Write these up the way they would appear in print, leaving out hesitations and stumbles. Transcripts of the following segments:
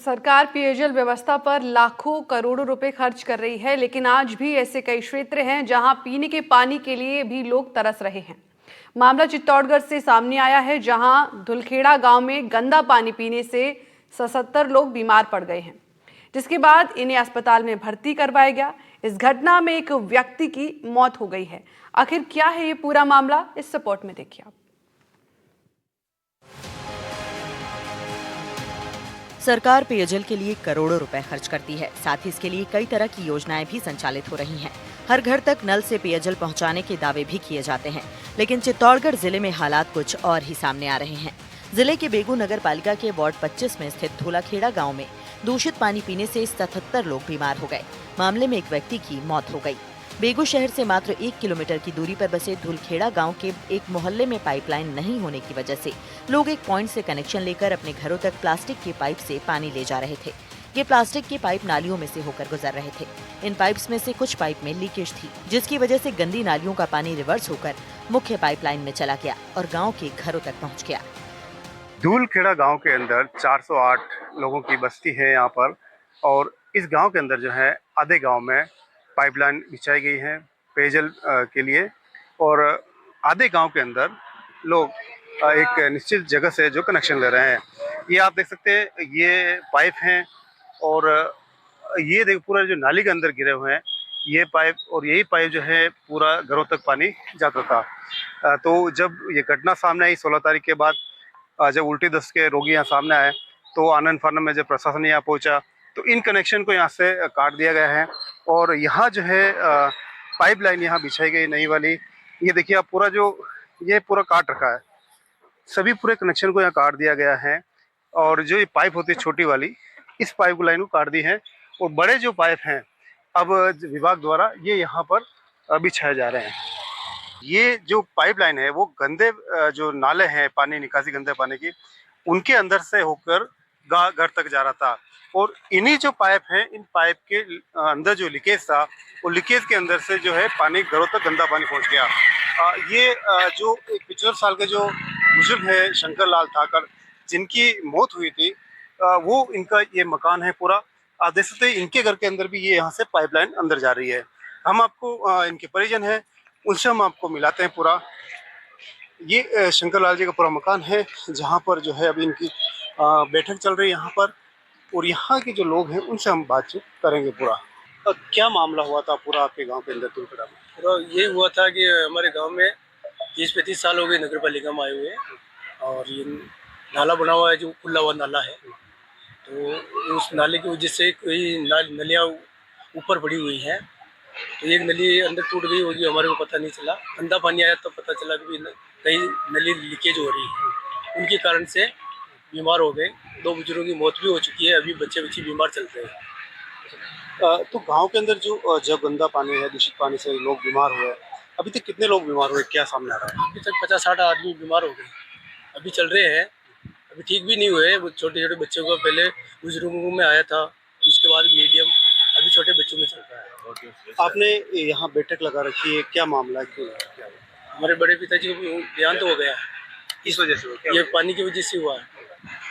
सरकार पेयजल व्यवस्था पर लाखों करोड़ों रुपए खर्च कर रही है, लेकिन आज भी ऐसे कई क्षेत्र हैं जहां पीने के पानी के लिए भी लोग तरस रहे हैं। मामला चित्तौड़गढ़ से सामने आया है, जहां धुलखेड़ा गांव में गंदा पानी पीने से 77 लोग बीमार पड़ गए हैं, जिसके बाद इन्हें अस्पताल में भर्ती करवाया गया। इस घटना में एक व्यक्ति की मौत हो गई है। आखिर क्या है ये पूरा मामला, इस रिपोर्ट में देखिए आप। सरकार पेयजल के लिए करोड़ों रुपए खर्च करती है। साथ ही इसके लिए कई तरह की योजनाएं भी संचालित हो रही हैं। हर घर तक नल से पेयजल पहुंचाने के दावे भी किए जाते हैं, लेकिन चित्तौड़गढ़ जिले में हालात कुछ और ही सामने आ रहे हैं। जिले के बेगू नगर पालिका के वार्ड 25 में स्थित धुलाखेड़ा गाँव में दूषित पानी पीने से 77 लोग बीमार हो गए। मामले में एक व्यक्ति की मौत हो गई। बेगू शहर से मात्र 1 किलोमीटर की दूरी पर बसे धुलखेड़ा गांव के एक मोहल्ले में पाइपलाइन नहीं होने की वजह से लोग एक पॉइंट से कनेक्शन लेकर अपने घरों तक प्लास्टिक के पाइप से पानी ले जा रहे थे। ये प्लास्टिक के पाइप नालियों में से होकर गुजर रहे थे। इन पाइप्स में से कुछ पाइप में लीकेज थी, जिसकी वजह से गंदी नालियों का पानी रिवर्स होकर मुख्य पाइपलाइन में चला गया और गाँव के घरों तक पहुँच गया। धूलखेड़ा गांव के अंदर 408 लोगों की बस्ती है यहाँ पर, और इस गांव के अंदर जो है आधे गांव में पाइपलाइन बिछाई गई है पेयजल के लिए, और आधे गांव के अंदर लोग एक निश्चित जगह से जो कनेक्शन ले रहे हैं। ये आप देख सकते हैं, ये पाइप हैं, और ये देखो पूरा जो नाली के अंदर गिरे हुए हैं ये पाइप, और यही पाइप जो है पूरा घरों तक पानी जाता था। तो जब ये घटना सामने आई 16 तारीख के बाद, जब उल्टी दस्त के रोगी यहाँ सामने आए, तो आनंद फानन में जब प्रशासन यहाँ पहुँचा तो इन कनेक्शन को यहाँ से काट दिया गया है, और यहाँ जो है पाइपलाइन यहाँ बिछाई गई नई वाली। ये देखिए आप, पूरा जो ये पूरा काट रखा है, सभी पूरे कनेक्शन को यहाँ काट दिया गया है, और जो ये पाइप होती है छोटी वाली, इस पाइप लाइन को काट दी है, और बड़े जो पाइप हैं अब विभाग द्वारा ये यहाँ पर बिछाए जा रहे हैं। ये जो पाइपलाइन है वो गंदे जो नाले हैं पानी निकासी गंदे पानी की, उनके अंदर से होकर घर तक जा रहा था, और इन्हीं जो पाइप हैं इन पाइप के अंदर जो लीकेज था, वो लीकेज के अंदर से जो है पानी घरों तक गंदा पानी पहुंच गया। ये जो 75 साल के जो बुजुर्ग है शंकर लाल ठाकर, जिनकी मौत हुई थी, वो इनका ये मकान है पूरा। आप देख सकते हैं इनके घर के अंदर भी ये यहाँ से पाइपलाइन अंदर जा रही है। हम आपको इनके परिजन हैं उनसे हम आपको मिलाते हैं पूरा। ये शंकर लाल जी का पूरा मकान है, जहाँ पर जो है अभी इनकी बैठक चल रही है यहाँ पर, और यहाँ के जो लोग हैं उनसे हम बातचीत करेंगे पूरा। क्या मामला हुआ था पूरा आपके गांव के अंदर धुलखेड़ा में? पूरा ये हुआ था कि हमारे गांव में 30-35 साल हो गए नगर पालिका में आए हुए हैं, और ये नाला बना हुआ है जो खुला हुआ नाला है। तो उस नाले की वजह से कोई नलियाँ ऊपर पड़ी हुई हैं, तो एक नली अंदर टूट गई होगी, हमारे को पता नहीं चला। गंदा पानी आया तो पता चला कि कहीं नली लीकेज हो रही है, उनके कारण से बीमार हो गए। 2 बुजुर्गों की मौत भी हो चुकी है, अभी बच्चे बीमार चलते हैं। तो गांव के अंदर जो जब गंदा पानी है, दूषित पानी से लोग बीमार हुए, अभी तक कितने लोग बीमार हुए, क्या सामने आ रहा है? अभी तक 50-60 आदमी बीमार हो गए, अभी चल रहे हैं, अभी ठीक भी नहीं हुए। छोटे छोटे बच्चों को पहले बुजुर्गों में आया था, उसके बाद मीडियम, अभी छोटे बच्चों में चल रहा है। आपने यहाँ बैठक लगा रखी है, क्या मामला है, क्यों क्या? हमारे बड़े पिताजी को देहांत हो गया है, इस वजह से ये पानी की वजह से हुआ है।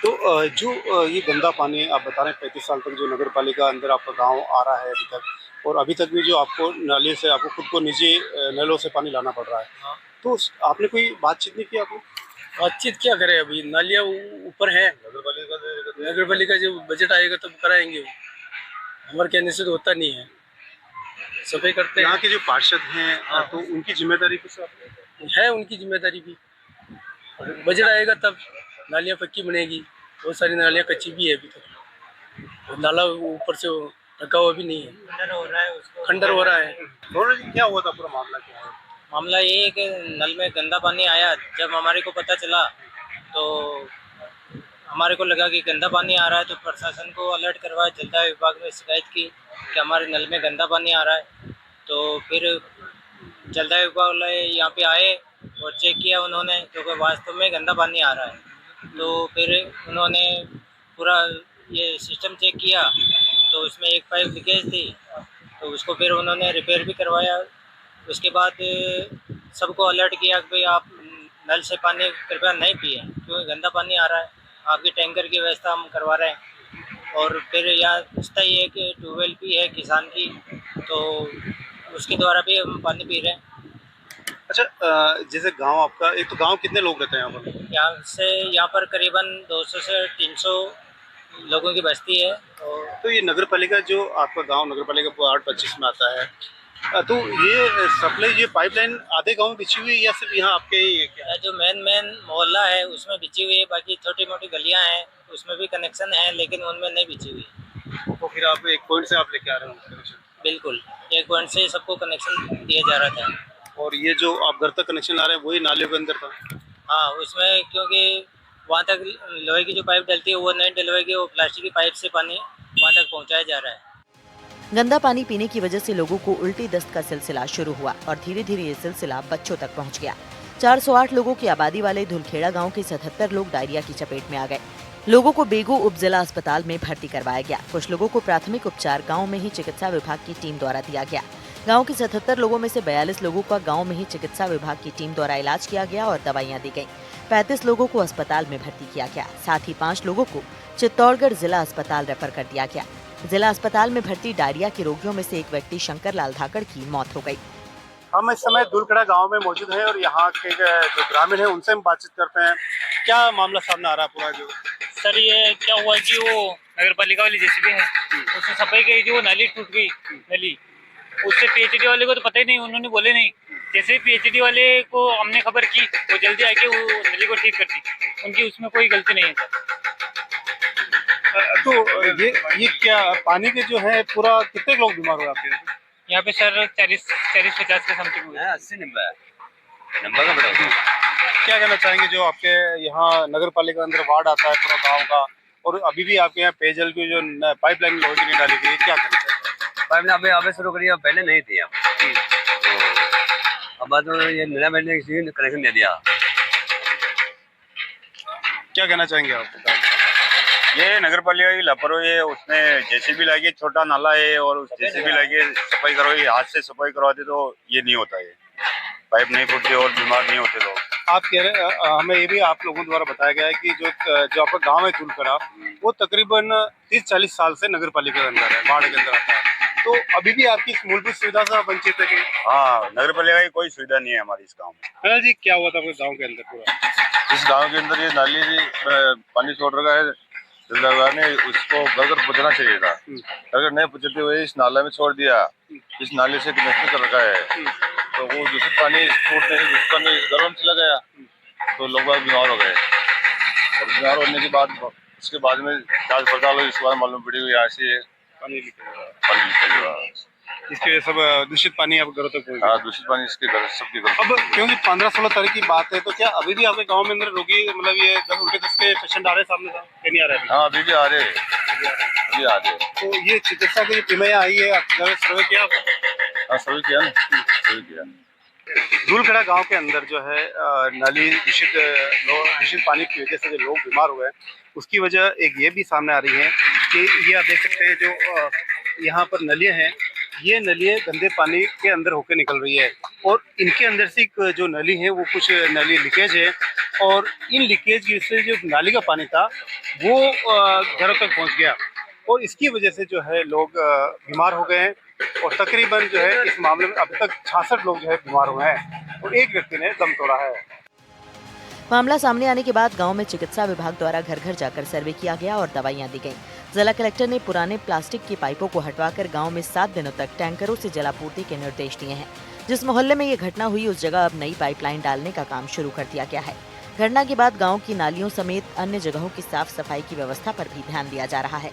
तो जो ये गंदा पानी आप बता रहे हैं 35 साल तक जो नगर पालिका अंदर आपका गांव आ रहा है अभी तक, और अभी तक भी जो आपको नाले से आपको खुद को निजी नलों से पानी लाना पड़ रहा है, तो आपने कोई बातचीत नहीं की? आपने बातचीत क्या करें, अभी नालियाँ ऊपर है, नगर पालिका जब बजट आएगा तब कराएंगे, हमारे कहने से तो होता नहीं है। सफाई करते हैं। यहाँ के जो पार्षद हैं तो उनकी जिम्मेदारी कुछ है, उनकी जिम्मेदारी भी। बजट आएगा तब नालियाँ पक्की बनेगी, बहुत सारी नालियाँ कच्ची भी है अभी तक, और नाला ऊपर से ढका हुआ भी नहीं है, खंडर हो रहा है। क्या हुआ था, पूरा मामला क्या है? मामला ये है कि नल में गंदा पानी आया। जब हमारे को पता चला तो हमारे को लगा कि गंदा पानी आ रहा है, तो प्रशासन को अलर्ट करवाया, जलदाय विभाग में शिकायत की कि हमारे नल में गंदा पानी आ रहा है। तो फिर जलदाय विभाग वाले यहाँ पे आए और चेक किया उन्होंने, तो वास्तव में गंदा पानी आ रहा है। तो फिर उन्होंने पूरा ये सिस्टम चेक किया, तो उसमें एक पाइप लीकेज थी, तो उसको फिर उन्होंने रिपेयर भी करवाया। उसके बाद सबको अलर्ट किया कि भाई आप नल से पानी कृपया नहीं पिए, क्योंकि गंदा पानी आ रहा है, आपकी टैंकर की व्यवस्था हम करवा रहे हैं। और फिर यहाँ पूछता ही है कि ट्यूबवेल भी है किसान की, तो उसके द्वारा भी हम पानी पी रहे हैं। अच्छा, जैसे गांव आपका, एक तो गांव कितने लोग रहते हैं यहाँ पर? यहाँ पर करीबन 200 से 300 लोगों की बस्ती है। और तो ये नगर पालिका, जो आपका गांव नगर पालिका वार्ड 25 में आता है, तो ये सप्लाई, ये पाइपलाइन आधे गांव में बिछी हुई है या सिर्फ यहाँ आपके ही है क्या? जो मेन मोहल्ला है उसमें बिछी हुई है, बाकी छोटी मोटी गलियां हैं उसमें भी कनेक्शन है, लेकिन उनमें नहीं बिछी हुई है। तो फिर आप एक पॉइंट से आप लेके आ रहे हो कनेक्शन? बिल्कुल, एक पॉइंट से सबको कनेक्शन दिया जा रहा था। और ये जो आप घर तक कनेक्शन ला रहे हैं वही नालियों के अंदर था? हाँ, उसमें क्योंकि वहाँ तक लोहे की जो पाइप डलती है वो नहीं डलवाएगी, वो प्लास्टिक की पाइप से पानी वहाँ तक पहुँचाया जा रहा है। गंदा पानी पीने की वजह से लोगों को उल्टी दस्त का सिलसिला शुरू हुआ और धीरे धीरे ये सिलसिला बच्चों तक पहुंच गया। 408 लोगों की आबादी वाले धुलखेड़ा गांव के 77 लोग डायरिया की चपेट में आ गए। लोगों को बेगू उप जिला अस्पताल में भर्ती करवाया गया। कुछ लोगों को प्राथमिक उपचार गांव में ही चिकित्सा विभाग की टीम द्वारा दिया गया। गांव के 77 लोगों में से 42 लोगों का गांव में ही चिकित्सा विभाग की टीम द्वारा इलाज किया गया और दवाइयां दी गयी। 35 लोगों को अस्पताल में भर्ती किया गया। साथ ही 5 लोगों को चित्तौड़गढ़ जिला अस्पताल रेफर कर दिया गया। जिला अस्पताल में भर्ती डायरिया के रोगियों में से एक व्यक्ति शंकर लाल धाकड़ की मौत हो गई। हम इस समय दुलखेड़ा गांव में मौजूद हैं और यहाँ के जो ग्रामीण हैं उनसे हम बातचीत करते हैं। क्या मामला सामने आ रहा है पूरा? जो सर ये क्या हुआ कि वो नगर पालिका वाली जेसीबी है, उससे सफाई की जो नाली टूट गई नली, उससे पीएचडी वाले को तो पता ही नहीं, उन्होंने बोले नहीं। जैसे ही पीएचडी वाले को हमने खबर की वो जल्दी आके वो नली को ठीक कर दी, उनकी उसमें कोई गलती नहीं है सर। तो ये क्या पानी के जो है पूरा कितने लोग बीमार हुए आपके यहाँ पे सर 40-50 के समथिंग हुए। 80 नंबर का बड़ा। क्या कहना चाहेंगे जो आपके यहाँ नगर पालिका अंदर वार्ड आता है पूरा गांव का, और अभी भी आपके यहाँ पेयजल की जो पाइपलाइन लोहे की नहीं डाली गई, क्या कहना चाहेंगे? पाइपलाइन अभी शुरू करी, पहले नहीं थी यहाँ, तो अब तो ये नया मैंने कनेक्शन दे दिया। क्या कहना चाहेंगे आप? ये नगर पालिका की लापरवाही है। उसने जेसीबी लगी, छोटा नाला है, और उस जेसीबी लगी सफाई करवाई, हाथ से सफाई करवाते तो ये नहीं होता है, पाइप नहीं फूटती और बीमार नहीं होते लोग। आप कह रहे, हमें ये भी आप लोगों द्वारा बताया गया है कि जो आपका गांव है दुलखेड़ा, वो तकरीबन 30-40 साल से नगर पालिका के अंदर है, वार्ड के अंदर आता है, तो अभी भी आपकी इस मूलभूत सुविधा से वंचित है? हाँ, नगर पालिका की कोई सुविधा नहीं है हमारी इस गाँव में। हाँ जी, क्या हुआ था आपके गाँव के अंदर पूरा? इस गाँव के अंदर ये नाली पानी छोड़ रखा है, ने उसको घर घर पहुँचना चाहिए था, अगर नहीं पहुँचते हुए इस नाले में छोड़ दिया। इस नाले से कनेक्शन कर रखा है, तो वो दूषित पानी घरों में चला गया, तो लोग बीमार हो गए, और बीमार होने के बाद उसके बाद में जांच पड़ताल हुई, इसके बाद मालूम पड़ी हुई ऐसे पानी लीकेज हुआ, इसके सब दूषित पानी आप घरों तक पहुंच? हाँ, दूषित पानी इसके घर, सबके घर। अब क्योंकि 15-16 तारीख की बात है, तो क्या अभी भी आपके गांव में अंदर रोगी, मतलब ये उल्टे दस्त के पेशेंट आ रहे सामने था, क्या नहीं आ रहे? हाँ, अभी भी आ रहे, अभी आ रहे। तो ये चिकित्सा की जो टीमें आई है, आपके घर सर्वे किया? हाँ, सर्वे किया ना, सर्वे किया। दुलखेड़ा गांव के अंदर जो है नाली दूषित पानी की वजह से जो लोग बीमार हुए हैं, उसकी वजह एक ये भी सामने आ रही है कि ये आप देख सकते हैं, जो यहाँ पर नलियाँ हैं, ये नलियाँ गंदे पानी के अंदर होकर निकल रही है, और इनके अंदर से जो नली है वो कुछ नली लीकेज है, और इन लीकेज की से जो नाली का पानी था वो घरों तक पहुँच गया, और इसकी वजह से जो है लोग बीमार हो गए हैं, और तकरीबन जो है इस मामले में अब तक 66 लोग जो है बीमार हुए हैं, और एक व्यक्ति ने दम तोड़ा है। मामला सामने आने के बाद गांव में चिकित्सा विभाग द्वारा घर घर जाकर सर्वे किया गया और दवाइयां दी गईं। जिला कलेक्टर ने पुराने प्लास्टिक की पाइपों को हटवाकर गांव में 7 दिनों तक टैंकरों से जलापूर्ति के निर्देश दिए हैं। जिस मोहल्ले में ये घटना हुई उस जगह अब नई पाइपलाइन डालने का काम शुरू कर दिया गया है। घटना के बाद गाँव की नालियों समेत अन्य जगहों की साफ सफाई की व्यवस्था पर भी ध्यान दिया जा रहा है।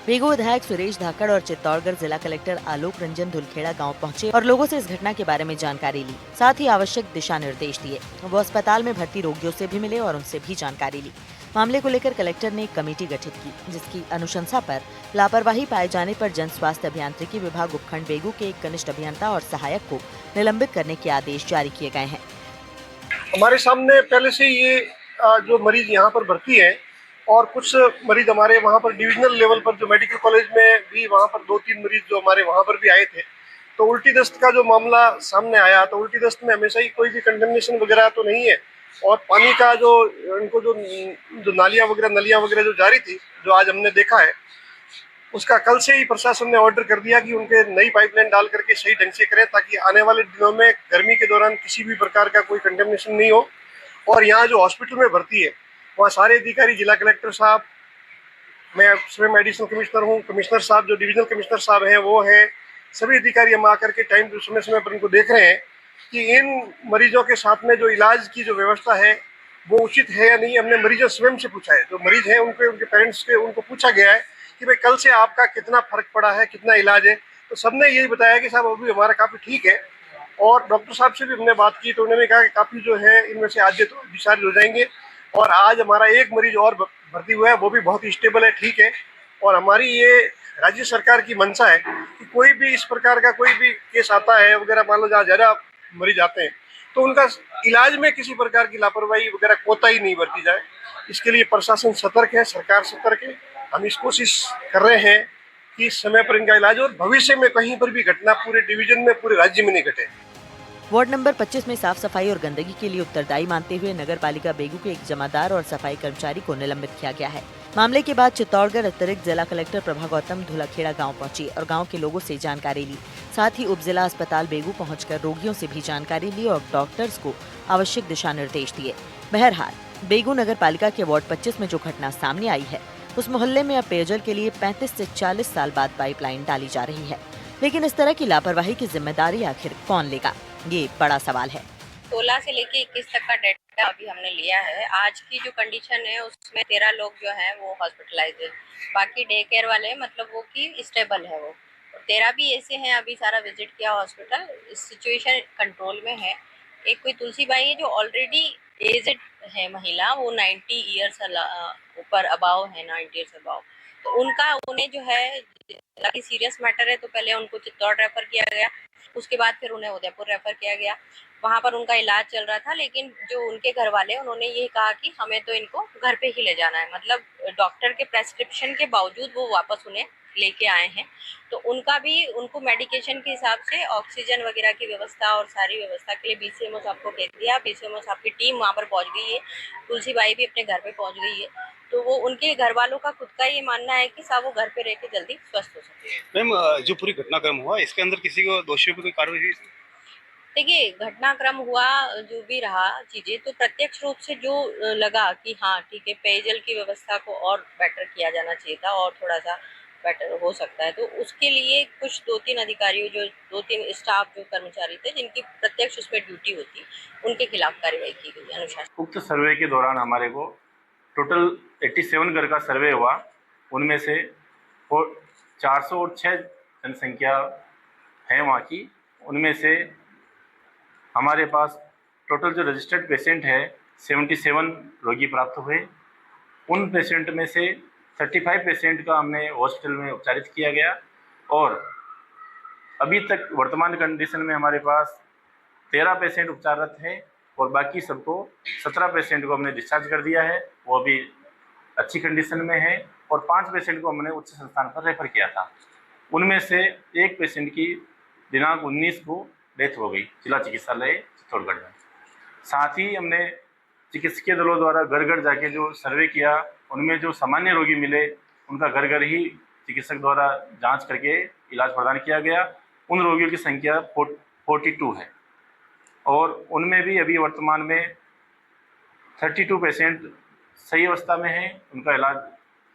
बेगू विधायक सुरेश धाकड़ और चित्तौड़गढ़ जिला कलेक्टर आलोक रंजन धुलखेड़ा गांव पहुंचे और लोगों से इस घटना के बारे में जानकारी ली, साथ ही आवश्यक दिशा निर्देश दिए। वो अस्पताल में भर्ती रोगियों से भी मिले और उनसे भी जानकारी ली। मामले को लेकर कलेक्टर ने एक कमेटी गठित की, जिसकी अनुशंसा पर लापरवाही पाए जाने पर जन स्वास्थ्य अभियांत्रिकी विभाग उपखंड बेगू के एक कनिष्ठ अभियंता और सहायक को निलंबित करने के आदेश जारी किए गए हैं। हमारे सामने पहले से ये जो मरीज यहाँ पर भर्ती है, और कुछ मरीज हमारे वहाँ पर डिविजनल लेवल पर जो मेडिकल कॉलेज में भी वहाँ पर 2-3 मरीज जो हमारे वहाँ पर भी आए थे, तो उल्टी दस्त का जो मामला सामने आया, तो उल्टी दस्त में हमेशा ही कोई भी कंटेमिनेशन वगैरह तो नहीं है, और पानी का जो इनको जो नालियाँ वगैरह नलियाँ वगैरह जो जारी थी, जो आज हमने देखा है, उसका कल से ही प्रशासन ने ऑर्डर कर दिया कि उनके नई पाइपलाइन डाल करके सही ढंग से करें, ताकि आने वाले दिनों में गर्मी के दौरान किसी भी प्रकार का कोई कंटेमिनेशन नहीं हो। और यहाँ जो हॉस्पिटल में भर्ती है वहाँ सारे अधिकारी, जिला कलेक्टर साहब, मैं स्वयं एडिशनल कमिश्नर हूँ, कमिश्नर साहब जो डिविजनल कमिश्नर साहब हैं वो हैं, सभी अधिकारी हम आकर के टाइम समय समय पर इनको देख रहे हैं कि इन मरीजों के साथ में जो इलाज की जो व्यवस्था है वो उचित है या नहीं। हमने मरीजों स्वयं से पूछा है, जो मरीज हैं उनके पेरेंट्स के उनको पूछा गया है कि भाई कल से आपका कितना फर्क पड़ा है, कितना इलाज है, तो सबने यही बताया कि साहब अभी हमारा काफ़ी ठीक है। और डॉक्टर साहब से भी हमने बात की तो उन्होंने कहा कि काफ़ी जो है इनमें से आज तो डिस्चार्ज हो जाएंगे। और आज हमारा एक मरीज और भर्ती हुआ है, वो भी बहुत ही स्टेबल है, ठीक है। और हमारी ये राज्य सरकार की मंशा है कि कोई भी इस प्रकार का कोई भी केस आता है वगैरह, मान लो जहाँ ज़्यादा मरीज आते हैं तो उनका इलाज में किसी प्रकार की लापरवाही वगैरह कोताही नहीं बरती जाए। इसके लिए प्रशासन सतर्क है, सरकार सतर्क है। हम इस कोशिश कर रहे हैं कि समय पर इनका इलाज और भविष्य में कहीं पर भी घटना पूरे डिवीजन में, पूरे राज्य में नहीं घटे। वार्ड नंबर 25 में साफ सफाई और गंदगी के लिए उत्तरदायी मानते हुए नगर पालिका बेगू के एक जमादार और सफाई कर्मचारी को निलंबित किया गया है। मामले के बाद चित्तौड़गढ़ अतिरिक्त जिला कलेक्टर प्रभा गौतम धुलाखेड़ा गांव पहुंची और गांव के लोगों से जानकारी ली। साथ ही उप जिला अस्पताल बेगू पहुंचकर रोगियों से भी जानकारी ली और डॉक्टर्स को आवश्यक दिशा निर्देश दिए। बहरहाल बेगू नगर पालिका के वार्ड 25 में जो घटना सामने आई है उस मोहल्ले में अब पेयजल के लिए 35 से 40 साल बाद पाइपलाइन डाली जा रही है, लेकिन इस तरह की लापरवाही की जिम्मेदारी आखिर कौन लेगा, ये बड़ा सवाल है। 16 से लेके 21 तक का डेटा अभी हमने लिया है। आज की जो कंडीशन है उसमें 13 लोग जो हैं वो हॉस्पिटलाइज है, बाकी डे केयर वाले मतलब वो कि स्टेबल है। वो 13 भी ऐसे हैं, अभी सारा विजिट किया हॉस्पिटल, सिचुएशन कंट्रोल में है। एक कोई तुलसी बाई है जो ऑलरेडी एजेड है महिला, वो 90 ईयर्स ऊपर अबाव है, 90 ईयर्स अबाव, तो उन्हें जो है सीरियस मैटर है तो पहले उनको चित्तौड़ रेफर किया गया, उसके बाद फिर उन्हें उदयपुर रेफर किया गया। वहाँ पर उनका इलाज चल रहा था, लेकिन जो उनके घर वाले उन्होंने ये कहा कि हमें तो इनको घर पे ही ले जाना है, मतलब डॉक्टर के प्रेस्क्रिप्शन के बावजूद वो वापस उन्हें लेके आए हैं। तो उनको मेडिकेशन के हिसाब से ऑक्सीजन वगैरह की व्यवस्था और सारी व्यवस्था के लिए बीसीएमओ साहब को कह दिया। बीसीएमओ साहब की टीम वहाँ पर पहुँच गई है, तुलसी बाई भी अपने घर पे पहुँच गई है। तो वो उनके घर वालों का खुद का ये मानना है कि साहब वो घर पे रह के जल्दी स्वस्थ हो सके। मैम, जो पूरी घटनाक्रम हुआ इसके अंदर किसी को दोषियों पर कोई कार्रवाई हुई? देखिए, घटनाक्रम हुआ जो भी रहा चीज़ें, तो प्रत्यक्ष रूप से जो लगा कि हाँ ठीक है, पेयजल की व्यवस्था को और बेटर किया जाना चाहिए था और थोड़ा सा बेटर हो सकता है, तो उसके लिए कुछ 2-3 अधिकारियों, जो 2-3 स्टाफ जो कर्मचारी थे जिनकी प्रत्यक्ष उस पर ड्यूटी होती, उनके खिलाफ कार्रवाई की गई अनुशासन। उक्त सर्वे के दौरान हमारे को टोटल 87 घर का सर्वे हुआ, उनमें से 406 जनसंख्या है वहाँ की। उनमें से हमारे पास टोटल जो रजिस्टर्ड पेशेंट है 77 रोगी प्राप्त हुए। उन पेशेंट में से 35 पेशेंट का हमने हॉस्पिटल में उपचारित किया गया और अभी तक वर्तमान कंडीशन में हमारे पास 13 पेशेंट उपचाररत हैं और बाकी सबको 17 पेशेंट को हमने डिस्चार्ज कर दिया है, वो अभी अच्छी कंडीशन में है और 5 पेशेंट को हमने उच्च संस्थान पर रेफर किया था। उनमें से एक पेशेंट की दिनांक 19 को डेथ हो गई जिला चिकित्सालय चित्तौड़गढ़ में। साथ ही हमने चिकित्सकीय दलों द्वारा घर घर जाके जो सर्वे किया, उनमें जो सामान्य रोगी मिले उनका घर घर ही चिकित्सक द्वारा जांच करके इलाज प्रदान किया गया। उन रोगियों की संख्या 42 है और उनमें भी अभी वर्तमान में 32 पेशेंट सही अवस्था में हैं, उनका इलाज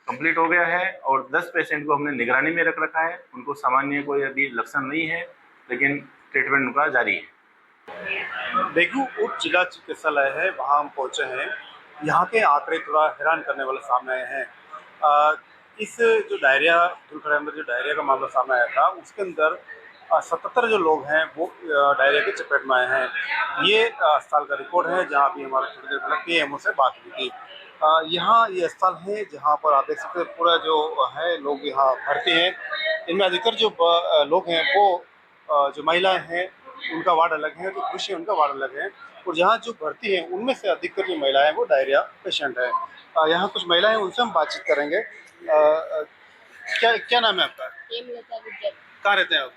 कंप्लीट हो गया है और 10 पेशेंट को हमने निगरानी में रख रखा है। उनको सामान्य कोई अभी लक्षण नहीं है, लेकिन ट्रीटमेंट उनका जारी है। बेगू उप जिला चिकित्सालय है, वहाँ हम पहुँचे हैं। यहाँ के आंकड़े थोड़ा हैरान करने वाले सामने आए हैं। इस जो डायरिया धुलखेड़ा में जो डायरिया का मामला सामने आया था उसके अंदर 77 जो लोग हैं वो डायरिया के चपेट में आए हैं। ये अस्पताल का रिकॉर्ड है जहाँ अभी हमारा थोड़ी देर पहले पीएमओ से बात हुई थी। यहाँ ये अस्पताल है जहाँ पर आप देख सकते हैं पूरा जो है लोग यहाँ भर्ती हैं। इनमें अधिकतर जो लोग हैं वो जो महिलाएं हैं उनका वार्ड अलग है, जो पुरुष है उनका वार्ड अलग है और जहाँ जो भर्ती हैं उनमें से अधिकतर जो महिलाएं हैं वो डायरिया पेशेंट है। यहाँ कुछ महिलाएं हैं, उनसे हम बातचीत करेंगे। क्या नाम है आपका? कहाँ रहते हैं आप?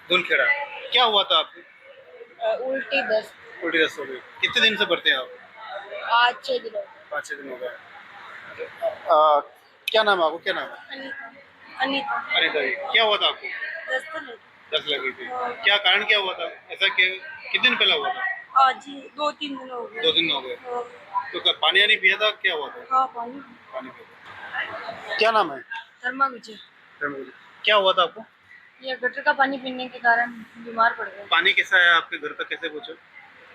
धुलखेड़ा। क्या हुआ था आपको? उल्टी दस्त हो गई। कितने दिन से भर्ती हैं आप? 5-6 दिन 5-6 दिन हो गए। क्या नाम है आपको, क्या नाम है? अनीता अनिता जी, क्या हुआ था आपको? दस्त लगी थी। क्या कारण क्या हुआ था ऐसा? कितने दिन पहले हुआ था? आज ही 2-3 दिन हो गए। 2 दिन हो गए। तो क्या पानी नहीं पिया था, क्या हुआ था? हाँ, पानी पानी पिया था। क्या नाम है? शर्मा मुझे क्या हुआ था आपको? ये गटर का पानी पीने के कारण बीमार पड़ गए। पानी कैसा है आपके घर तक, कैसे पहुंचे?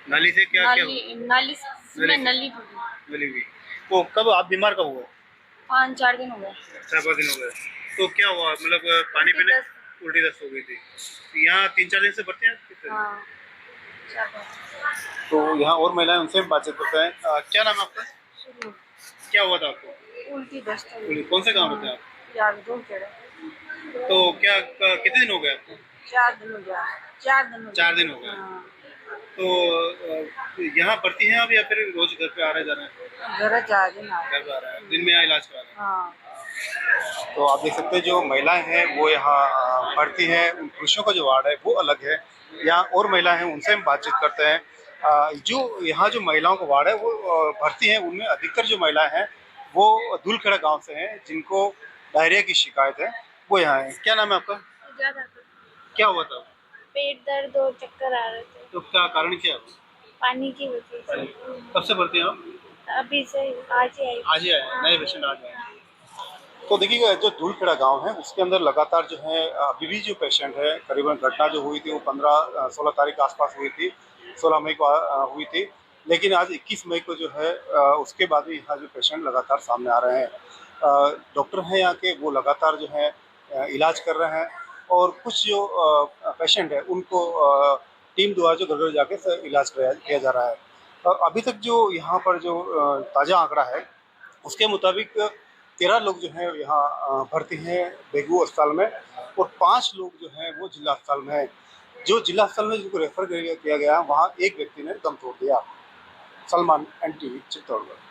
नाली से क्या क्या नाली में नली पड़ी। मिली हुई? वो कब आप बीमार कब हुए? 5-4 दिन हो गए। 4-5 दिन हो गए। तो क्या हुआ, मतलब पानी पीने उल्टी दस्त हो गई थी? यहाँ 3-4 दिन से भरते हैं कितने? हाँ, तो यहाँ और महिलाएं, उनसे हम बातचीत करते हैं। क्या नाम है आपका? क्या हुआ था आपको? उल्टी दस्त कौन से गाँव में थे आप? यार दो केड़े। तो क्या कितने दिन हो गए आपको? 4 दिन हो गया। 4 दिन हो गए। हाँ। तो यहाँ भर्ती हैं आप या फिर रोज घर पे आ रहे जा रहे हैं? घर 4 दिन आ घर पे आ रहे हैं, दिन में यहाँ इलाज करा रहे हैं। हाँ। तो आप देख सकते हैं जो महिलाएं हैं वो यहाँ भर्ती हैं। पुरुषों का जो वार्ड है वो अलग है। यहाँ और महिलाएं हैं, उनसे हम बातचीत करते हैं। जो यहाँ जो महिलाओं का वार्ड है वो भर्ती है, उनमें अधिकतर जो महिलाएं हैं वो धूलखेड़ा गांव से हैं, जिनको डायरिया की शिकायत है, वो यहाँ है। क्या नाम है आपका? क्या हुआ था? पेट दर्द और चक्कर आ रहे थे। तो क्या कारण क्या है? पानी की वजह से। कब से भर्ती हैं आप? अभी से आज ही आई। आज ही आए, नए पेशेंट आज आए। तो देखिए जो धूलखेड़ा गांव है उसके अंदर लगातार जो है अभी भी जो पेशेंट है, करीबन घटना जो हुई थी वो 15-16 तारीख के आसपास हुई थी, 16 मई को हुई थी, लेकिन आज 21 मई को जो है उसके बाद भी यहाँ जो पेशेंट लगातार सामने आ रहे हैं। डॉक्टर हैं यहाँ के, वो लगातार जो है इलाज कर रहे हैं, और कुछ जो पेशेंट है उनको टीम द्वारा जो घर घर जाके इलाज किया जा रहा है। और अभी तक जो यहाँ पर जो ताज़ा आंकड़ा है उसके मुताबिक 13 लोग जो हैं यहाँ भर्ती हैं बेगू अस्पताल में, और 5 लोग जो हैं वो जिला अस्पताल में हैं। जो जिला अस्पताल में जिनको रेफर किया गया वहाँ एक व्यक्ति ने दम तोड़ दिया। सलमान, NTV, चित्तौड़गढ़।